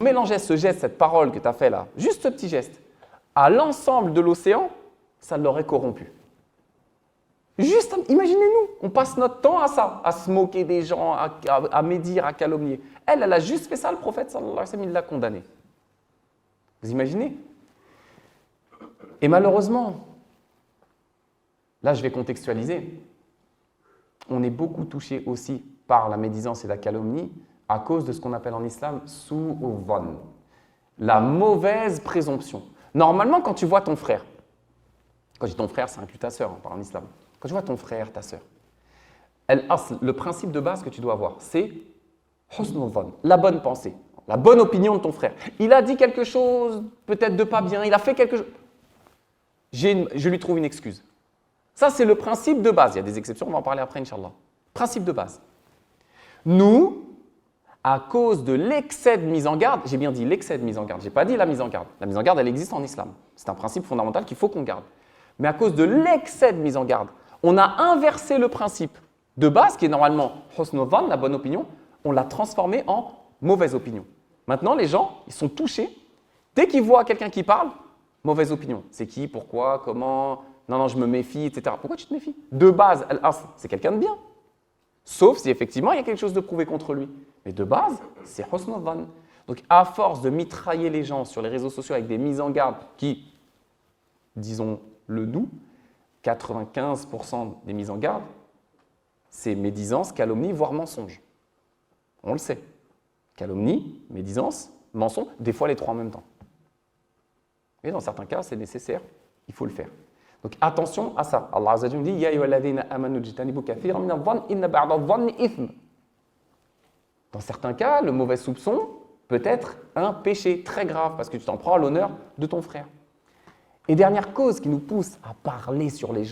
mélangeais ce geste, cette parole que tu as fait là, juste ce petit geste, à l'ensemble de l'océan, ça l'aurait corrompu. Juste, imaginez-nous, on passe notre temps à ça, à se moquer des gens, à médire, à calomnier. Elle a juste fait ça, le prophète sallallahu alayhi wa sallam, il l'a condamné. Vous imaginez? Et malheureusement, là je vais contextualiser, on est beaucoup touché aussi par la médisance et la calomnie à cause de ce qu'on appelle en islam su'u-dhann, la mauvaise présomption. Normalement, quand tu vois ton frère, quand je dis ton frère, ça inclut ta sœur, on parle en islam. Quand tu vois ton frère, ta sœur, le principe de base que tu dois avoir, c'est husnul dhann, la bonne pensée, la bonne opinion de ton frère. Il a dit quelque chose, peut-être de pas bien, il a fait quelque chose. Je lui trouve une excuse. Ça, c'est le principe de base. Il y a des exceptions, on va en parler après, Inch'Allah. Principe de base. Nous, à cause de l'excès de mise en garde, j'ai bien dit l'excès de mise en garde, je n'ai pas dit la mise en garde. La mise en garde, elle existe en islam. C'est un principe fondamental qu'il faut qu'on garde. Mais à cause de l'excès de mise en garde, on a inversé le principe de base, qui est normalement husnul dhann, la bonne opinion, on l'a transformé en mauvaise opinion. Maintenant, les gens, ils sont touchés. Dès qu'ils voient quelqu'un qui parle, mauvaise opinion. C'est qui, pourquoi, comment, non, je me méfie, etc. Pourquoi tu te méfies? De base, c'est quelqu'un de bien. Sauf si effectivement, il y a quelque chose de prouvé contre lui. Mais de base, c'est husnul dhann. Donc, à force de mitrailler les gens sur les réseaux sociaux avec des mises en garde qui, disons-le nous, 95% des mises en garde, c'est médisance, calomnie, voire mensonge. On le sait. Calomnie, médisance, mensonge, des fois les trois en même temps. Et dans certains cas, c'est nécessaire, il faut le faire. Donc attention à ça. Allah Azza wa Jalla dit Ya ayyuhalladhina amanu jtanibu kathiran min adh-dhanni inna ba'da adh-dhanni ithm. Dans certains cas, le mauvais soupçon peut être un péché très grave parce que tu t'en prends à l'honneur de ton frère. Et dernière cause qui nous pousse à parler sur les gens.